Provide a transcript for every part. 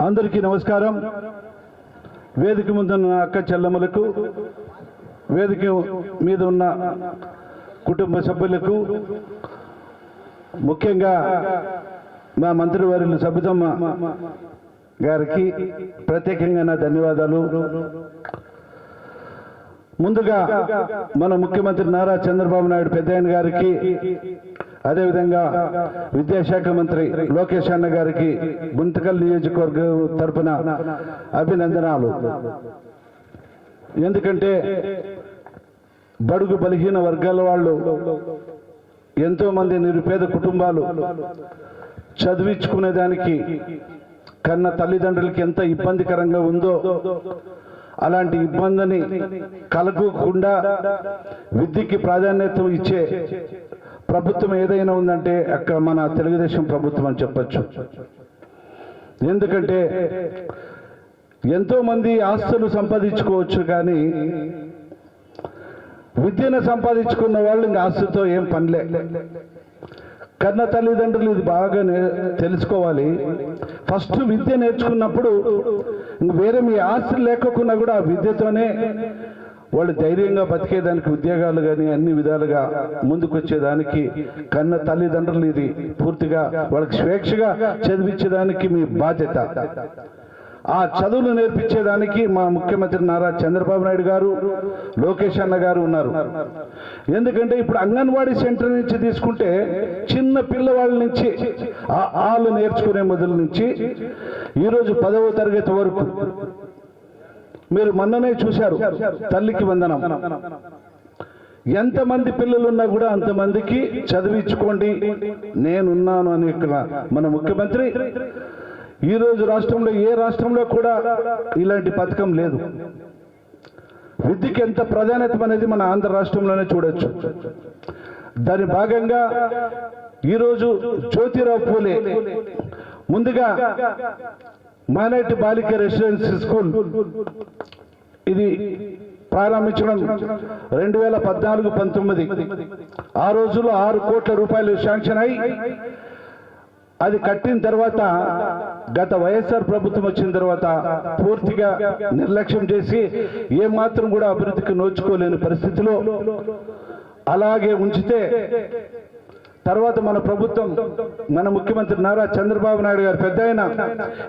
అందరికీ నమస్కారం. వేదిక ముందున్న అక్క చెల్లెమ్మలకు, వేదిక మీద ఉన్న కుటుంబ సభ్యులకు, ముఖ్యంగా మా మంత్రివర్యులు సబితమ్మ గారికి ప్రత్యేకంగా నా ధన్యవాదాలు. ముందుగా మన ముఖ్యమంత్రి నారా చంద్రబాబు నాయుడు పెద్దయ్య గారికి, అదేవిధంగా విద్యాశాఖ మంత్రి లోకేష్ అన్న గారికి గుంతకల్ నియోజకవర్గం తరపున అభినందనాలు. ఎందుకంటే బడుగు బలహీన వర్గాల వాళ్ళు, ఎంతో మంది నిరుపేద కుటుంబాలు చదివించుకునేదానికి కన్న తల్లిదండ్రులకి ఎంత ఇబ్బందికరంగా ఉందో, అలాంటి ఇబ్బందిని కలగకుండా విద్యకి ప్రాధాన్యత ఇచ్చే ప్రభుత్వం ఏదైనా ఉందంటే అక్కడ మన తెలుగుదేశం ప్రభుత్వం అని చెప్పచ్చు. ఎందుకంటే ఎంతో మంది ఆస్తులు సంపాదించుకోవచ్చు, కానీ విద్యను సంపాదించుకున్న వాళ్ళు ఇంకా ఆస్తుతో ఏం పనిలే. కన్న తల్లిదండ్రులు ఇది బాగా తెలుసుకోవాలి. ఫస్ట్ విద్య నేర్చుకున్నప్పుడు వేరే మీ ఆస్తులు లేకపోయినా కూడా ఆ విద్యతోనే వాళ్ళు ధైర్యంగా బతికేదానికి, ఉద్యోగాలు కానీ అన్ని విధాలుగా ముందుకు వచ్చేదానికి కన్న తల్లిదండ్రులు ఇది పూర్తిగా వాళ్ళకి స్వేచ్ఛగా చదివించేదానికి మీ బాధ్యత. ఆ చదువులు నేర్పించేదానికి మా ముఖ్యమంత్రి నారా చంద్రబాబు నాయుడు గారు, లోకేష్ అన్న గారు ఉన్నారు. ఎందుకంటే ఇప్పుడు అంగన్వాడీ సెంటర్ నుంచి తీసుకుంటే చిన్న పిల్లవాళ్ళ నుంచి ఆలు నేర్చుకునే మొదలు నుంచి ఈరోజు 10వ తరగతి వరకు మీరు మొన్ననే చూశారు తల్లికి వందనం. ఎంతమంది పిల్లలున్నా కూడా అంతమందికి చదివించుకోండి నేనున్నాను అని మన ముఖ్యమంత్రి ఈరోజు రాష్ట్రంలో ఏ రాష్ట్రంలో కూడా ఇలాంటి పథకం లేదు. విద్యకి ఎంత ప్రాధాన్యత అనేది మన ఆంధ్ర రాష్ట్రంలోనే చూడొచ్చు. దాని భాగంగా ఈరోజు జ్యోతిరావు పూలే ముందుగా మైనారిటీ బాలిక రెసిడెన్సీ స్కూల్ ఇది ప్రారంభించడం 2014-19 ఆ రోజుల్లో 6 కోట్ల రూపాయలు శాంక్షన్ అయి అది కట్టిన తర్వాత గత వైఎస్ఆర్ ప్రభుత్వం వచ్చిన తర్వాత పూర్తిగా నిర్లక్ష్యం చేసి ఏమాత్రం కూడా అభివృద్ధికి నోచుకోలేని పరిస్థితిలో అలాగే ఉంచితే తర్వాత మన ప్రభుత్వం, మన ముఖ్యమంత్రి నారా చంద్రబాబు నాయుడు గారు పెద్దయిన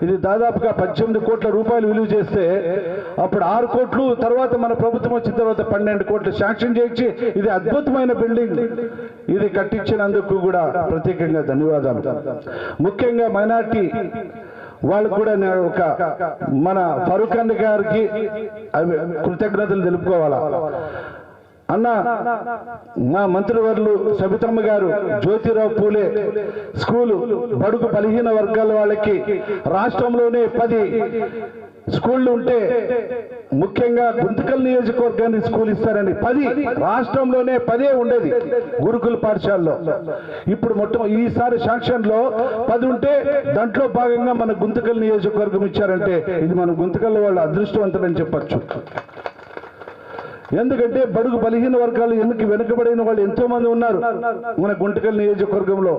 ఇది దాదాపుగా 18 కోట్ల రూపాయలు విలువ చేస్తే అప్పుడు 6 కోట్లు, తర్వాత మన ప్రభుత్వం వచ్చిన తర్వాత 12 కోట్లు శాంక్షన్ చేయించి ఇది అద్భుతమైన బిల్డింగ్ ఇది కట్టించినందుకు కూడా ప్రత్యేకంగా ధన్యవాదాలు. ముఖ్యంగా మైనార్టీ వాళ్ళకు కూడా ఒక మన ఫరూక్ అన్న గారికి కృతజ్ఞతలు తెలుపుకోవాలా. అన్న మా మంత్రివర్యులు సబితమ్మ గారు జ్యోతిరావు పూలే స్కూలు బడుగు బలహీన వర్గాల వాళ్ళకి రాష్ట్రంలోనే 10 స్కూళ్ళు ఉంటే ముఖ్యంగా గుంతకల్ నియోజకవర్గానికి స్కూల్ ఇస్తారని 10 రాష్ట్రంలోనే 10 ఉండేది గురుకుల పాఠశాలలో. ఇప్పుడు ఈసారి శాంక్షన్ లో 10 ఉంటే దాంట్లో భాగంగా మన గుంతకల్ నియోజకవర్గం ఇచ్చారంటే ఇది మన గుంతకల్ వాళ్ళ అదృష్టవంతులని చెప్పచ్చు. ఎందుకంటే బడుగు బలహీన వర్గాలు వెనుకబడిన వాళ్ళు ఎంతో మంది ఉన్నారు మన గుంతకల్ నియోజకవర్గంలో.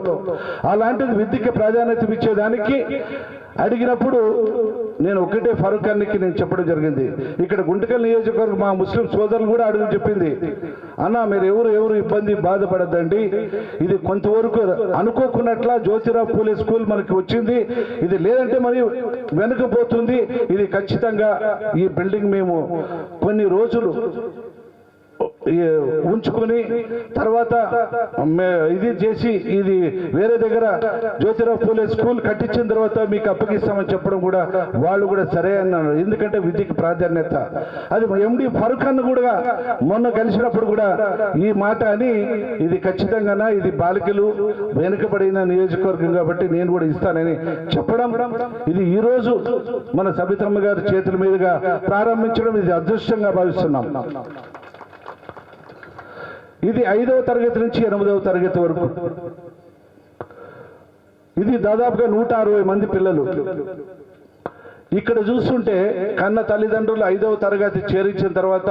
అలాంటిది విద్యకి ప్రాధాన్యత ఇచ్చేదానికి అడిగినప్పుడు నేను ఒకటే ఫరూక్ అన్నకి నేను చెప్పడం జరిగింది. ఇక్కడ గుంతకల్ నియోజకవర్గం మా ముస్లిం సోదరులు కూడా అడుగు చెప్పింది, అన్న మీరు ఎవరు ఇబ్బంది బాధపడద్దండి, ఇది కొంతవరకు అనుకోకున్నట్ల జ్యోతిరావు పూలే స్కూల్ మనకి వచ్చింది, ఇది లేదంటే మరి వెనుకపోతుంది, ఇది ఖచ్చితంగా ఈ బిల్డింగ్ మేము కొన్ని రోజులు ఉంచుకొని తర్వాత ఇది చేసి ఇది వేరే దగ్గర జ్యోతిరావు పూలే స్కూల్ కట్టించిన తర్వాత మీకు అప్పగిస్తామని చెప్పడం కూడా వాళ్ళు కూడా సరే అన్నారు. ఎందుకంటే విద్యకి ప్రాధాన్యత అది ఎండి ఫరూక్ అన్న కూడా మొన్న కలిసినప్పుడు కూడా ఈ మాట అని ఇది ఖచ్చితంగా ఇది బాలికలు వెనుకబడిన నియోజకవర్గం కాబట్టి నేను కూడా ఇస్తానని చెప్పడం, ఇది ఈ రోజు మన సబితమ్మ గారి చేతుల మీదుగా ప్రారంభించడం ఇది అదృష్టంగా భావిస్తున్నాం. ఇది 5వ తరగతి నుంచి 8వ తరగతి వరకు ఇది దాదాపుగా 160 మంది పిల్లలు. ఇక్కడ చూస్తుంటే కన్న తల్లిదండ్రులు 5వ తరగతి చేరించిన తర్వాత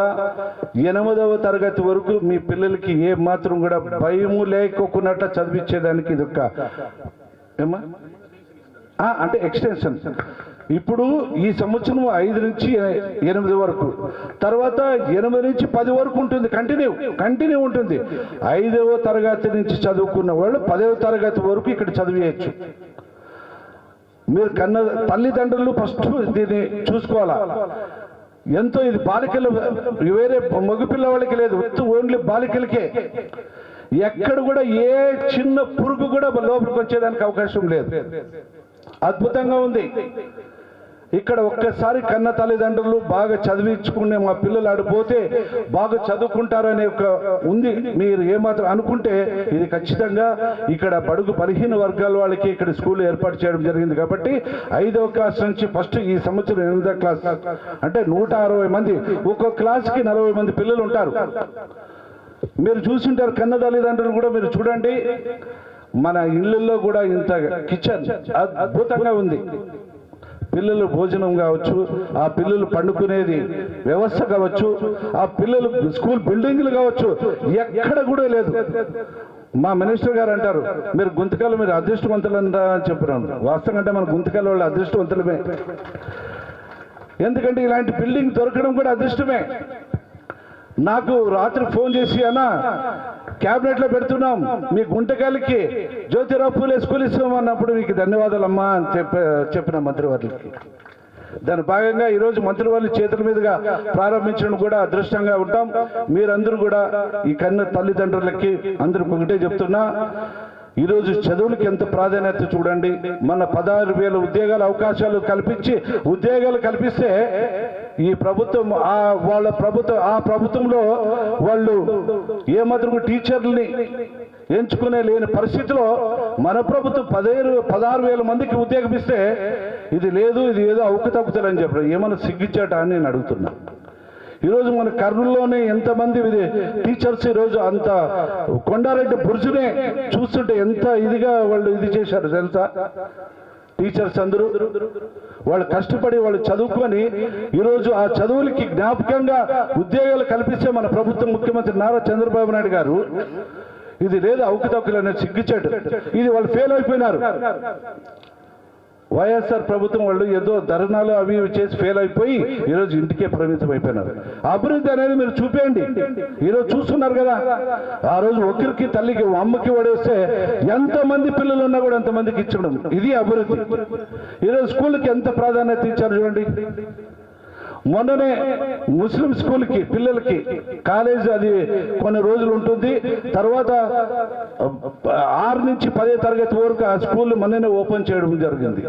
8వ తరగతి వరకు మీ పిల్లలకి ఏ మాత్రం కూడా భయము లేకోకున్నట్టు చదివించేదానికి ఇది ఒక అంటే ఎక్స్టెన్షన్ ఇప్పుడు ఈ సంవత్సరం 5 నుంచి 8 వరకు, తర్వాత 8 నుంచి 10 వరకు ఉంటుంది, కంటిన్యూ ఉంటుంది. 5వ తరగతి నుంచి చదువుకున్న వాళ్ళు 10వ తరగతి వరకు ఇక్కడ చదివేయచ్చు. మీరు తల్లిదండ్రులు ఫస్ట్ దీన్ని చూసుకోవాలా. ఎంతో ఇది బాలికలు, వేరే మగ పిల్లవాళ్ళకి లేదు, ఓన్లీ బాలికలకే. ఎక్కడ కూడా ఏ చిన్న పురుగు కూడా లోపలికి వచ్చేదానికి అవకాశం లేదు. అద్భుతంగా ఉంది. ఇక్కడ ఒక్కసారి కన్న తల్లిదండ్రులు బాగా చదివించుకునే మా పిల్లలు ఆడిపోతే బాగా చదువుకుంటారనే ఒక ఉంది. మీరు ఏమాత్రం అనుకుంటే ఇది ఖచ్చితంగా ఇక్కడ బడుగు బలహీన వర్గాల వాళ్ళకి ఇక్కడ స్కూల్ ఏర్పాటు చేయడం జరిగింది. కాబట్టి 5వ క్లాస్ నుంచి ఫస్ట్ ఈ సంవత్సరం 8వ క్లాస్ అంటే 160 మంది, ఒక్కొక్క క్లాస్కి 40 మంది పిల్లలు ఉంటారు. మీరు చూసింటారు కన్న తల్లిదండ్రులు కూడా. మీరు చూడండి, మన ఇళ్ళల్లో కూడా ఇంత కిచెన్ అద్భుతంగా ఉంది. పిల్లలు భోజనం కావచ్చు, ఆ పిల్లలు పండుకునేది వ్యవస్థ కావచ్చు, ఆ పిల్లలు స్కూల్ బిల్డింగ్లు కావచ్చు, ఎక్కడ కూడా లేదు. మా మినిస్టర్ గారు అంటారు, మీరు గుంతకాలు మీరు అదృష్టవంతులు అని చెప్పినాను. వాస్తవం అంటే మన గుంతకాల వాళ్ళు అదృష్టవంతులమే. ఎందుకంటే ఇలాంటి బిల్డింగ్ దొరకడం కూడా అదృష్టమే. నాకు రాత్రి ఫోన్ చేసి, అన్నా క్యాబినెట్లో పెడుతున్నాం, మీ గుంటకాలకి జ్యోతిరావు పూలే స్కూల్ ఇస్తామన్నప్పుడు మీకు ధన్యవాదాలు అమ్మా అని చెప్పిన మంత్రివర్యులకి. దాని భాగంగా ఈరోజు మంత్రివర్యుల చేతుల మీదుగా ప్రారంభించడం కూడా అదృష్టంగా ఉంటాం. మీరందరూ కూడా ఈ కన్న తల్లిదండ్రులకి అందరూ ఒకటే చెప్తున్నా, ఈరోజు చదువులకి ఎంత ప్రాధాన్యత చూడండి. మన 16,000 ఉద్యోగాల అవకాశాలు ఉద్యోగాలు కల్పిస్తే ఈ ప్రభుత్వం ఆ ప్రభుత్వంలో వాళ్ళు ఏమాత్రం టీచర్లని ఎంచుకునే లేని పరిస్థితిలో మన ప్రభుత్వం 16,000 మందికి ఉద్యోగం ఇస్తే ఇది లేదు, ఇది ఏదో అవకతవకలని చెప్పారు. ఏమైనా సిగ్గిచ్చాట అని నేను అడుగుతున్నా. ఈరోజు మన కర్నూలులోనే ఎంతమంది టీచర్స్ ఈరోజు అంత కొండారెడ్డి బుర్జునే చూస్తుంటే ఎంత ఇదిగా వాళ్ళు ఇది చేశారు తెలుసా. టీచర్స్ అందరూ వాళ్ళు కష్టపడి వాళ్ళు చదువుకొని ఈరోజు ఆ చదువులకి జ్ఞాపకంగా ఉద్యోగాలు కల్పిస్తే మన ప్రభుత్వం ముఖ్యమంత్రి నారా చంద్రబాబు నాయుడు గారు ఇది లేదు అవకతవకలు అనేది సిగ్గిచ్చాడు. ఇది వాళ్ళు ఫెయిల్ అయిపోయినారు. వైఎస్ఆర్ ప్రభుత్వం వాళ్ళు ఏదో ధర్నాలు అవి చేసి ఫెయిల్ అయిపోయి ఈరోజు ఇంటికే పరిమితం అయిపోయినారు. అభివృద్ధి అనేది మీరు చూపేయండి. ఈరోజు చూస్తున్నారు కదా, ఆ రోజు ఒకరికి తల్లికి అమ్మకి పడేస్తే ఎంతమంది పిల్లలు ఉన్నా కూడా ఎంతమందికి ఇచ్చడం, ఇది అభివృద్ధి. ఈరోజు స్కూల్కి ఎంత ప్రాధాన్యత ఇచ్చారు చూడండి. మొన్ననే ముస్లిం స్కూల్కి పిల్లలకి కాలేజ్ అది కొన్ని రోజులు ఉంటుంది, తర్వాత 6 నుంచి 10వ తరగతి వరకు ఆ స్కూల్ మొన్ననే ఓపెన్ చేయడం జరిగింది.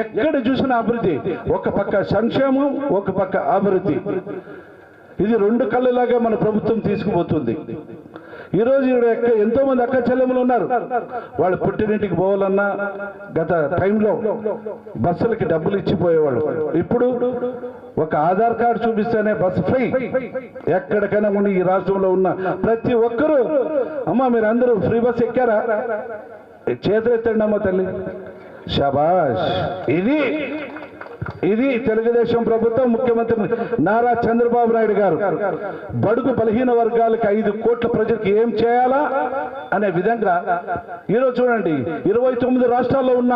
ఎక్కడ చూసినా అభివృద్ధి, ఒక పక్క సంక్షేమం, ఒక పక్క అభివృద్ధి. ఇది 2 కళ్ళలాగా మన ప్రభుత్వం తీసుకుపోతుంది. ఈరోజు ఎంతో మంది అక్క చెల్లెములు ఉన్నారు. వాళ్ళు పుట్టినింటికి పోవాలన్నా గత టైంలో బస్సులకి డబ్బులు ఇచ్చిపోయేవాళ్ళు. ఇప్పుడు ఒక ఆధార్ కార్డు చూపిస్తేనే బస్సు ఫ్రీ. ఎక్కడికైనా ఈ రాష్ట్రంలో ఉన్న ప్రతి ఒక్కరూ, అమ్మ మీరు అందరూ ఫ్రీ బస్ ఎక్కారా, చేతులు ఎత్తండి అమ్మ తల్లి, శబాష్. ఇది తెలుగుదేశం ప్రభుత్వం, ముఖ్యమంత్రి నారా చంద్రబాబు నాయుడు గారు బడుగు బలహీన వర్గాలకు 5 కోట్ల ప్రజలకు ఏం చేయాలా అనే విధంగా ఈరోజు చూడండి, 29 రాష్ట్రాల్లో ఉన్న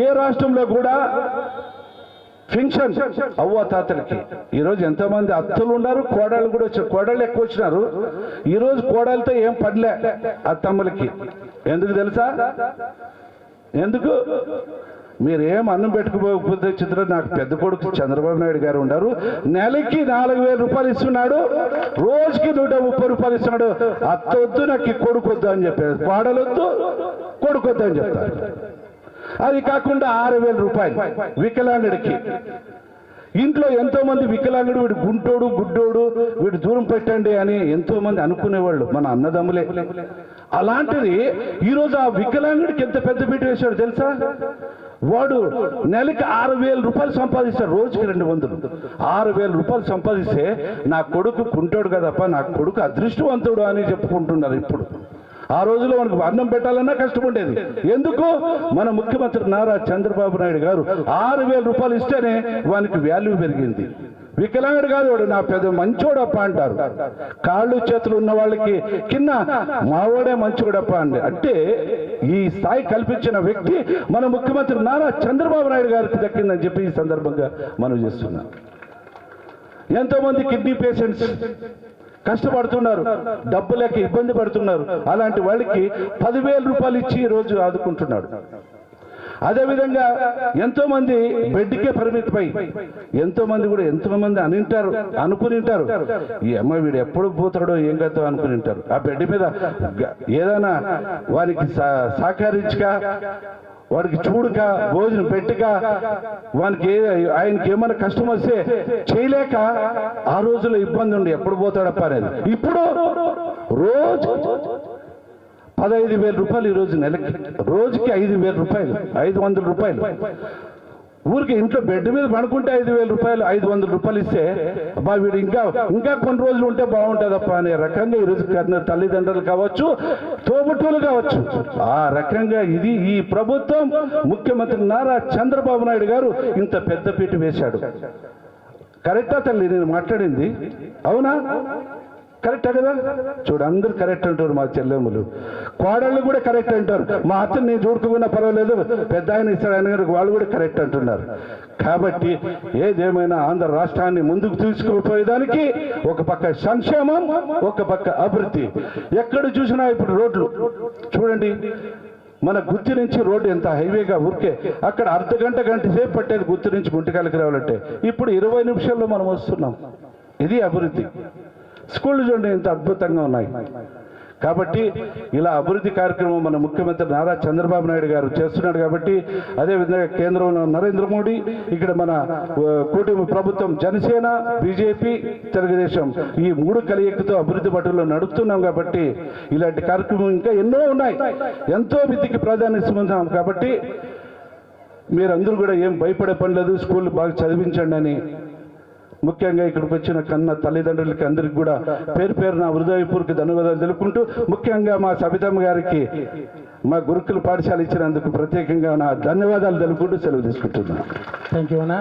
ఏ రాష్ట్రంలో కూడా పెన్షన్ అవ్వ తాతలకి ఈరోజు ఎంతమంది అత్తలు ఉన్నారు, కోడళ్ళు కూడా కోడళ్ళు ఎక్కువ వచ్చినారు. ఈరోజు కోడలతో ఏం పడలే అత్తమ్మలకి. ఎందుకు తెలుసా? ఎందుకు? మీరు ఏం అన్నం పెట్టుకుపోకపోతే చిత్ర, నాకు పెద్ద కొడుకు చంద్రబాబు నాయుడు గారు ఉన్నారు, నెలకి 4,000 రూపాయలు ఇస్తున్నాడు, రోజుకి 130 రూపాయలు ఇస్తున్నాడు. అత్త వద్దు, నాకు కొడుకు వద్దు అని చెప్పారు, కోడలొద్దు కొడుకు వద్దు అని చెప్తారు. అది కాకుండా 6,000 రూపాయలు వికలాంగుడికి. ఇంట్లో ఎంతో మంది వికలాంగుడు, వీడు గుంటోడు గుడ్డోడు, వీడు దూరం పెట్టండి అని ఎంతో మంది అనుకునేవాళ్ళు మన అన్నదమ్ములే. అలాంటిది ఈరోజు ఆ వికలాంగుడికి ఎంత పెద్ద పీట వేశాడు తెలుసా? వాడు నెలకి 6,000 రూపాయలు సంపాదిస్తాడు, రోజుకి 200. 6,000 రూపాయలు సంపాదిస్తే నా కొడుకు కుంటాడు కదప్ప, నా కొడుకు అదృష్టవంతుడు అని చెప్పుకుంటున్నారు. ఇప్పుడు ఆ రోజులో మనకు అన్నం పెట్టాలన్నా కష్టపడేది. ఎందుకు? మన ముఖ్యమంత్రి నారా చంద్రబాబు నాయుడు గారు 6,000 రూపాయలు ఇస్తేనే వానికి వాల్యూ పెరిగింది. వికలాంగుడు కాదు వాడు, నా పెద్ద మంచోడప్ప అంటారు. కాళ్ళు చేతులు ఉన్న వాళ్ళకి కింద మావాడే మంచోడప్ప అండి. అంటే ఈ స్థాయి కల్పించిన వ్యక్తి మన ముఖ్యమంత్రి నారా చంద్రబాబు నాయుడు గారికి దక్కిందని చెప్పి ఈ సందర్భంగా మనం చేస్తున్నాం. ఎంతో మంది కిడ్నీ పేషెంట్స్ కష్టపడుతున్నారు, డబ్బు లేక ఇబ్బంది పడుతున్నారు. అలాంటి వాళ్ళకి 10,000 రూపాయలు ఇచ్చి ఈరోజు ఆదుకుంటున్నాడు. అదేవిధంగా ఎంతో మంది బెడ్కే పరిమితమై ఎంతో మంది కూడా అనుకుని ఉంటారు, ఈ అమ్మాయి వీడు ఎప్పుడు పోతాడో ఏం కదా అనుకుని ఉంటారు. ఆ బెడ్ మీద ఏదైనా వారికి సహకరించక, వాడికి చూడక, భోజనం పెట్టక, ఆయనకి ఏమైనా కష్టం వస్తే చేయలేక ఆ రోజుల్లో ఇబ్బంది ఉండి ఎప్పుడు పోతాడప్ప అనేది. ఇప్పుడు రోజు 15,000 రూపాయలు, ఈరోజు నెలకి రోజుకి 5,000 రూపాయలు, 500 రూపాయలు. ఊరికి ఇంట్లో బెడ్ మీద పడుకుంటే 5,000 రూపాయలు, 500 రూపాయలు ఇస్తే అబ్బా వీడు ఇంకా కొన్ని రోజులు ఉంటే బాగుంటుందప్ప అనే రకంగా ఈరోజు తల్లిదండ్రులు కావచ్చు, తోబుట్టువులు కావచ్చు, ఆ రకంగా ఇది ఈ ప్రభుత్వం ముఖ్యమంత్రి నారా చంద్రబాబు నాయుడు గారు ఇంత పెద్ద పీట వేశాడు. కరెక్టా తల్లి నేను మాట్లాడింది? అవునా? కరెక్టా కదా? చూడు, అందరూ కరెక్ట్ అంటారు. మా చెల్లెమ్మలు కోడళ్ళు కూడా కరెక్ట్ అంటారు. మా అత్తని నేను చూడుకున్నా పర్వాలేదు, పెద్ద ఆయన ఇస్తాడు ఆయన గారు, వాళ్ళు కూడా కరెక్ట్ అంటున్నారు. కాబట్టి ఏదేమైనా ఆంధ్ర రాష్ట్రాన్ని ముందుకు తీసుకుపోయేదానికి ఒక పక్క సంక్షేమం, ఒక పక్క అభివృద్ధి. ఎక్కడ చూసినా ఇప్పుడు రోడ్లు చూడండి, మన గుత్తి నుంచి రోడ్డు ఎంత హైవేగా ఊరికే అక్కడ గంట సేపు పట్టేది గుత్తి నుంచి గుంటకాలకి రావాలంటే ఇప్పుడు 20 నిమిషాల్లో మనం వస్తున్నాం. ఇది అభివృద్ధి. స్కూళ్ళు చూడండి ఎంత అద్భుతంగా ఉన్నాయి. కాబట్టి ఇలా అభివృద్ధి కార్యక్రమం మన ముఖ్యమంత్రి నారా చంద్రబాబు నాయుడు గారు చేస్తున్నాడు. కాబట్టి అదేవిధంగా కేంద్రంలో నరేంద్ర మోడీ, ఇక్కడ మన కూటమి ప్రభుత్వం జనసేన, బీజేపీ, తెలుగుదేశం ఈ 3 కలయికతో అభివృద్ధి బాటలో నడుపుతున్నాం. కాబట్టి ఇలాంటి కార్యక్రమం ఇంకా ఎన్నో ఉన్నాయి. ఎంతో విద్యకి ప్రాధాన్యత ఇస్తున్నాం. కాబట్టి మీరందరూ కూడా ఏం భయపడే పని లేదు, స్కూల్ బాగా చదివించండి అని ముఖ్యంగా ఇక్కడికి వచ్చిన కన్న తల్లిదండ్రులకి అందరికి కూడా పేరు నా హృదయపూర్వక ధన్యవాదాలు తెలుపుకుంటూ, ముఖ్యంగా మా సబితమ్మ గారికి మా గురుకుల పాఠశాల ఇచ్చినందుకు ప్రత్యేకంగా నా ధన్యవాదాలు తెలుపుకుంటూ సెలవు తీసుకుంటున్నాను. థ్యాంక్ యూ అన్న.